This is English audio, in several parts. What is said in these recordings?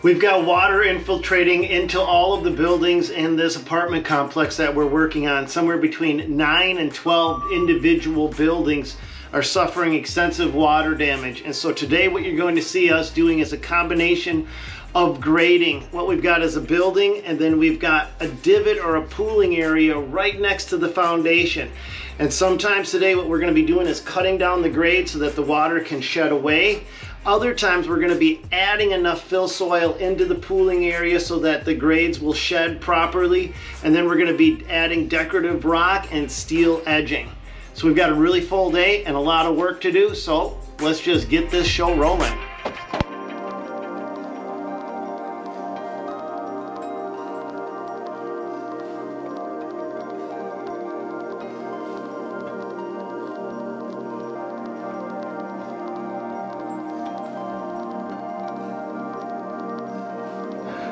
We've got water infiltrating into all of the buildings in this apartment complex that we're working on. Somewhere between 9 and 12 individual buildings are suffering extensive water damage. And so today what you're going to see us doing is a combination of grading. What we've got is a building, and then we've got a divot or a pooling area right next to the foundation. And sometimes today what we're going to be doing is cutting down the grade so that the water can shed away. Other times we're going to be adding enough fill soil into the pooling area so that the grades will shed properly. And then we're going to be adding decorative rock and steel edging. So we've got a really full day and a lot of work to do. So let's just get this show rolling.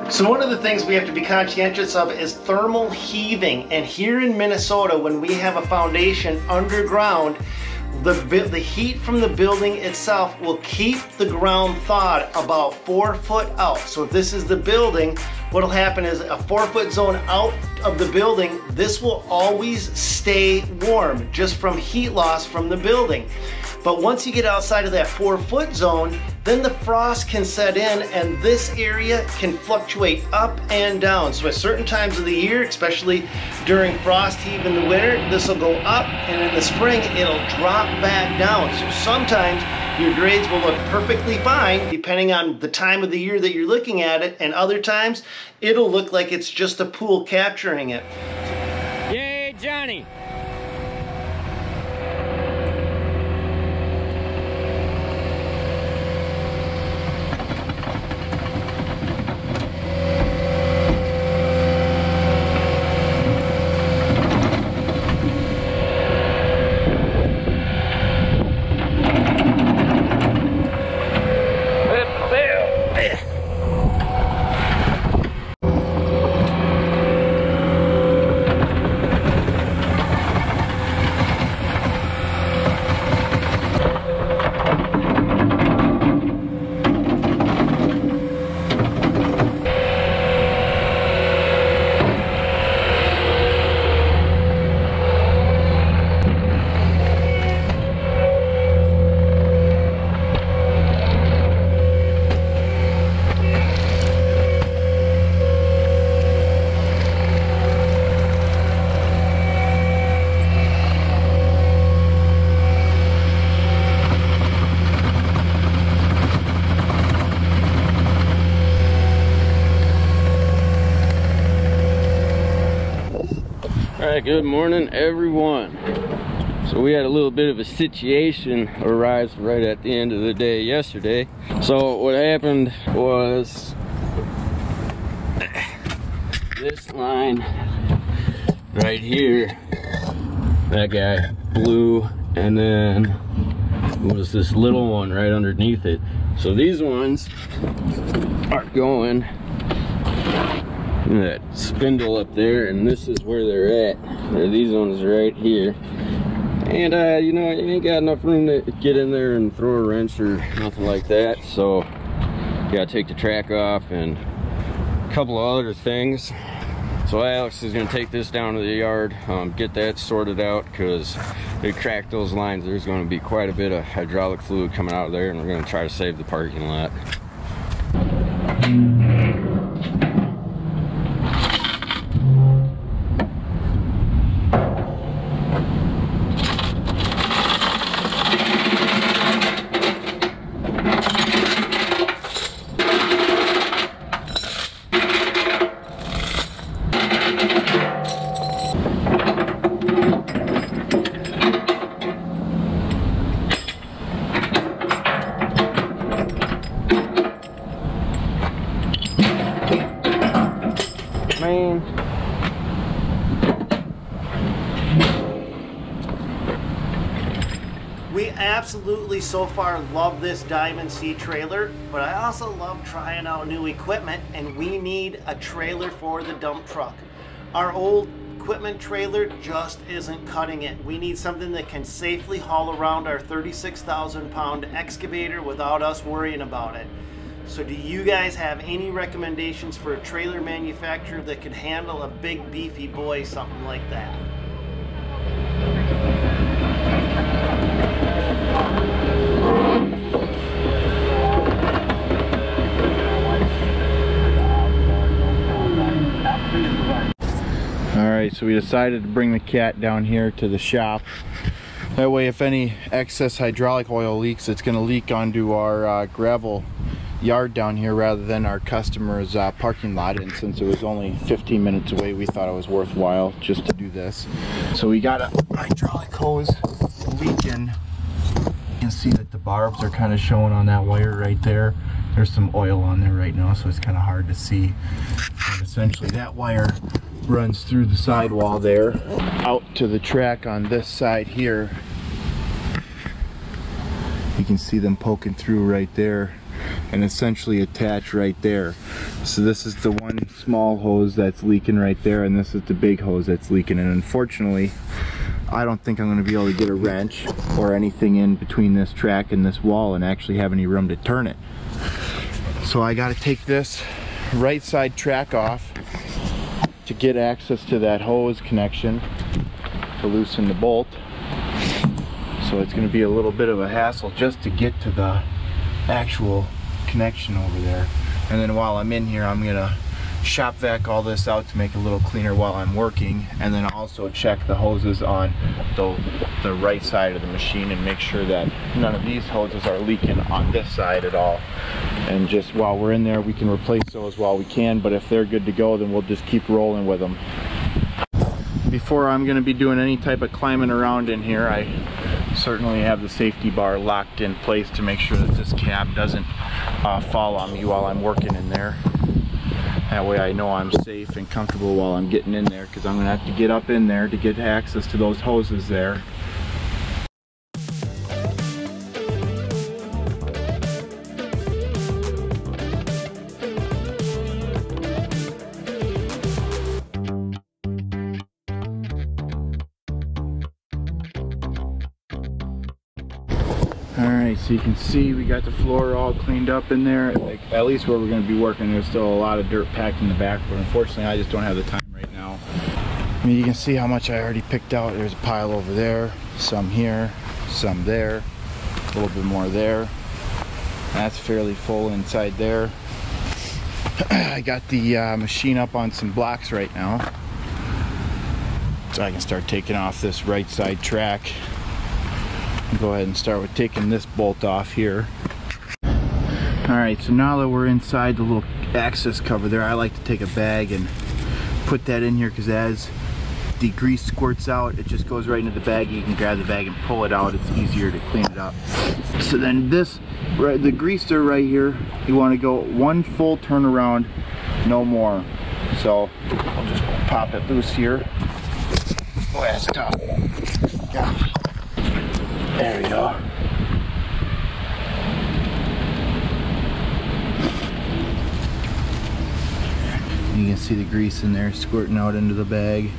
So one of the things we have to be conscientious of is thermal heaving. And here in Minnesota, when we have a foundation underground, the heat from the building itself will keep the ground thawed about 4 foot out. So if this is the building, what'll happen is a 4 foot zone out of the building, this will always stay warm just from heat loss from the building. But once you get outside of that 4 foot zone, then the frost can set in and this area can fluctuate up and down. So at certain times of the year, especially during frost heave in the winter, this will go up, and in the spring it'll drop back down. So sometimes your grades will look perfectly fine depending on the time of the year that you're looking at it, and other times it'll look like it's just a pool capturing it. Yay, Johnny! Alright, good morning everyone. So we had a little bit of a situation arise right at the end of the day yesterday. So what happened was this line right here, that guy blew, and then was this little one right underneath it. So these ones are going that spindle up there, and this is where they're at. These ones right here, and you know, you ain't got enough room to get in there and throw a wrench or nothing like that, so you gotta take the track off and a couple of other things. So Alex is gonna take this down to the yard, get that sorted out, because they cracked those lines. There's gonna be quite a bit of hydraulic fluid coming out of there, and we're gonna try to save the parking lot. We absolutely so far love this Diamond C trailer, but I also love trying out new equipment, and we need a trailer for the dump truck. Our old equipment trailer just isn't cutting it. We need something that can safely haul around our 36,000 pound excavator without us worrying about it. So do you guys have any recommendations for a trailer manufacturer that could handle a big beefy boy, something like that? Alright, so we decided to bring the cat down here to the shop. That way if any excess hydraulic oil leaks, it's going to leak onto our gravel yard down here rather than our customer's parking lot. And since it was only 15 minutes away, we thought it was worthwhile just to do this. So we got a hydraulic hose leaking. You can see that the barbs are kind of showing on that wire right there. There's some oil on there right now, so it's kind of hard to see. But essentially that wire runs through the sidewall there out to the track on this side here. You can see them poking through right there and essentially attach right there. So this is the one small hose that's leaking right there, and this is the big hose that's leaking. And unfortunately, I don't think I'm going to be able to get a wrench or anything in between this track and this wall and actually have any room to turn it. So I got to take this right side track off to get access to that hose connection to loosen the bolt. So it's going to be a little bit of a hassle just to get to the actual connection over there. And then while I'm in here, I'm going to shop vac all this out to make it a little cleaner while I'm working, and then also check the hoses on the right side of the machine and make sure that none of these hoses are leaking on this side at all. And just while we're in there, we can replace those while we can, but if they're good to go, then we'll just keep rolling with them. Before I'm going to be doing any type of climbing around in here, I certainly have the safety bar locked in place to make sure that this cab doesn't fall on me while I'm working in there. That way I know I'm safe and comfortable while I'm getting in there, because I'm going to have to get up in there to get access to those hoses there. Alright, so you can see we got the floor all cleaned up in there. Like, at least where we're going to be working, there's still a lot of dirt packed in the back, but unfortunately I just don't have the time right now. I mean, you can see how much I already picked out. There's a pile over there, some here, some there, a little bit more there. That's fairly full inside there. I got the machine up on some blocks right now, so I can start taking off this right side track. Go ahead and start with taking this bolt off here. Alright, so now that we're inside the little access cover there, I like to take a bag and put that in here, because as the grease squirts out, it just goes right into the bag. You can grab the bag and pull it out. It's easier to clean it up. So then this, right, the greaser right here, you want to go one full turnaround, no more. So I'll just pop it loose here. Oh, that's tough. Yeah. There we go. You can see the grease in there squirting out into the bag.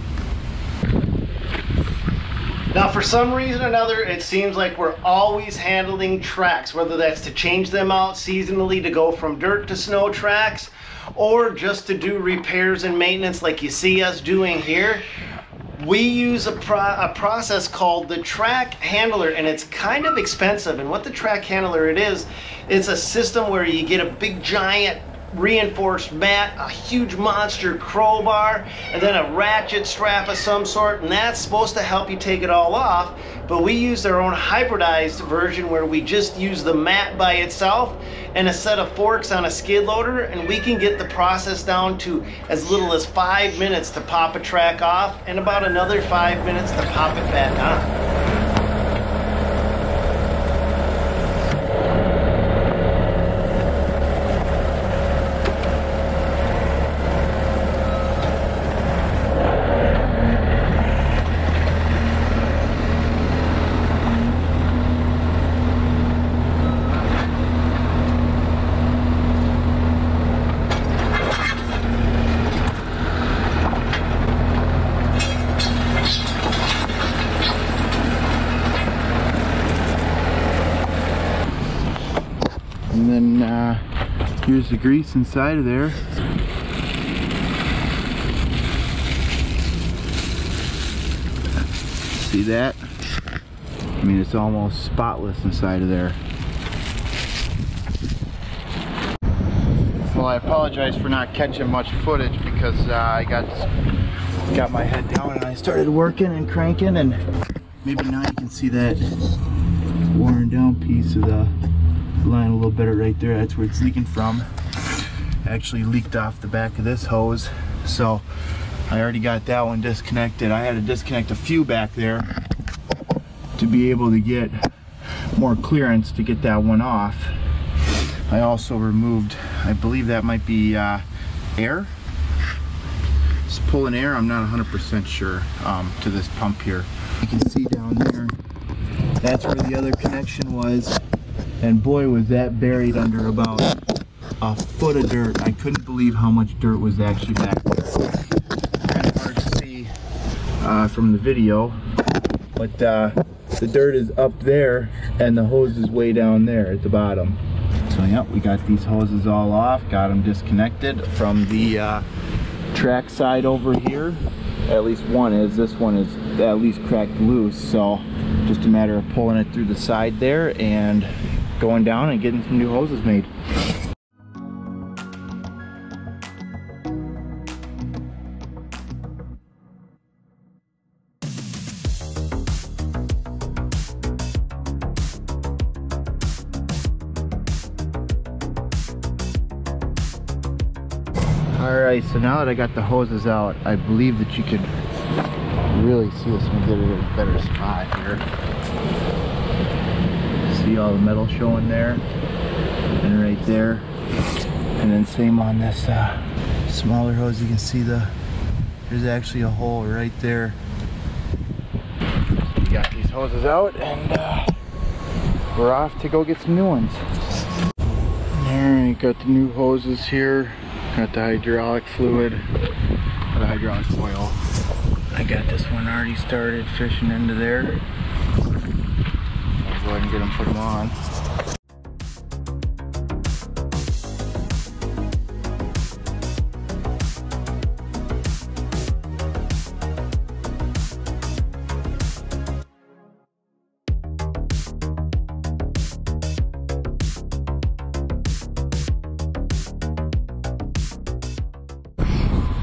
Now, for some reason or another, it seems like we're always handling tracks, whether that's to change them out seasonally to go from dirt to snow tracks, or just to do repairs and maintenance like you see us doing here. We use a process called the track handler, and it's kind of expensive. And what the track handler is, it's a system where you get a big giant reinforced mat, a huge monster crowbar, and then a ratchet strap of some sort, and that's supposed to help you take it all off. But we use our own hybridized version where we just use the mat by itself and a set of forks on a skid loader, and we can get the process down to as little as 5 minutes to pop a track off and about another 5 minutes to pop it back on. Here's the grease inside of there. See that? I mean, it's almost spotless inside of there. Well, I apologize for not catching much footage because I got my head down and I started working and cranking, and maybe now you can see that worn down piece of the line a little better right there. That's where it's leaking from. Actually leaked off the back of this hose, so I already got that one disconnected. I had to disconnect a few back there to be able to get more clearance to get that one off. I also removed, I believe that might be air. It's pulling air, I'm not 100% sure, to this pump here. You can see down there, that's where the other connection was, and boy was that buried under about a foot of dirt. I couldn't believe how much dirt was actually back there. Kind of hard to see from the video, but the dirt is up there and the hose is way down there at the bottom. So yep, we got these hoses all off, got them disconnected from the track side over here. At least one is. This one is at least cracked loose, so just a matter of pulling it through the side there and going down and getting some new hoses made. Alright, so now that I got the hoses out, I believe that you could really see this. Let me get it at a better spot here. See all the metal showing there and right there. And then same on this smaller hose, you can see there's actually a hole right there. We got these hoses out and we're off to go get some new ones. Alright, got the new hoses here. Got the hydraulic fluid, or the hydraulic oil. I got this one already started fishing into there. I'll go ahead and get them, put them on.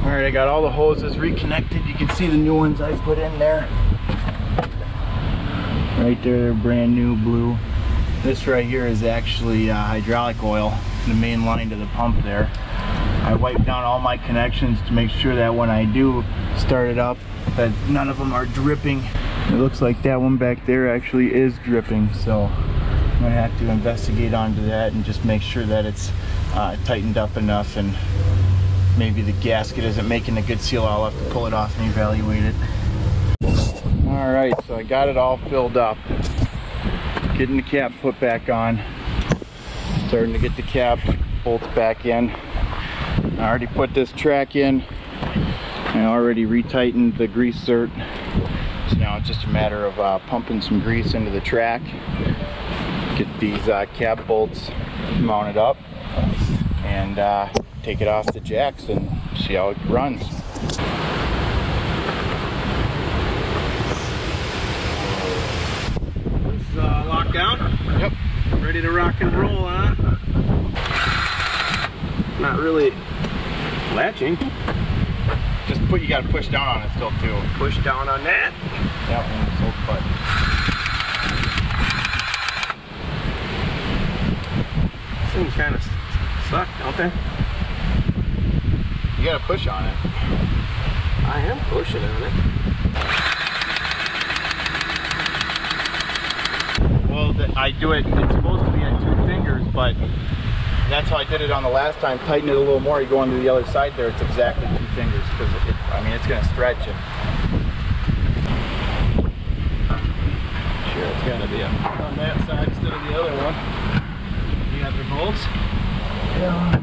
Alright, I got all the hoses reconnected. You can see the new ones I put in there. Right there, they're brand new blue. This right here is actually hydraulic oil, the main line to the pump there. I wiped down all my connections to make sure that when I do start it up, that none of them are dripping. It looks like that one back there actually is dripping, so I'm gonna have to investigate onto that and just make sure that it's tightened up enough, and maybe the gasket isn't making a good seal. I'll have to pull it off and evaluate it. Alright, so I got it all filled up. Getting the cap put back on. Starting to get the cap bolts back in. I already put this track in. I already retightened the grease zert. So now it's just a matter of pumping some grease into the track. Get these cap bolts mounted up. And take it off the jacks and see how it runs. It's locked down? Yep. Ready to rock and roll, huh? Not really latching. Just you gotta push down on it still too. Push down on that. That one is hold button. Seems kind of suck, don't they? You gotta push on it. I am pushing on it. Well, I do it, it's supposed to be on 2 fingers, but that's how I did it on the last time. Tighten it a little more, you go onto the other side there, it's exactly 2 fingers, because I mean, it's gonna stretch it. Sure, it's gotta be on that side instead of the other one. You got the bolts? Yeah.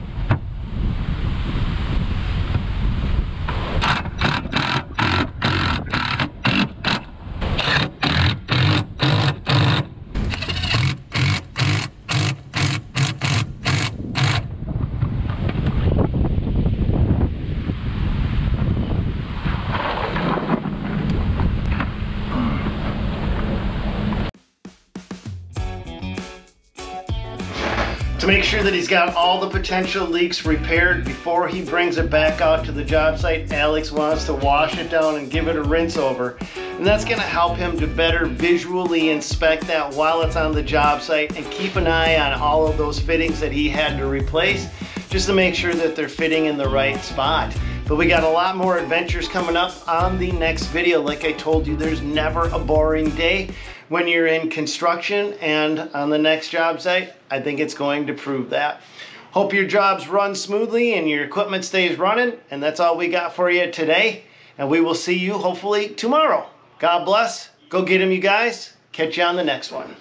make sure that he's got all the potential leaks repaired before he brings it back out to the job site. Alex wants to wash it down and give it a rinse over. And that's gonna help him to better visually inspect that while it's on the job site and keep an eye on all of those fittings that he had to replace, just to make sure that they're fitting in the right spot. But we got a lot more adventures coming up on the next video. Like I told you, there's never a boring day when you're in construction and on the next job site. I think it's going to prove that. Hope your jobs run smoothly and your equipment stays running. And that's all we got for you today. And we will see you hopefully tomorrow. God bless. Go get them, you guys. Catch you on the next one.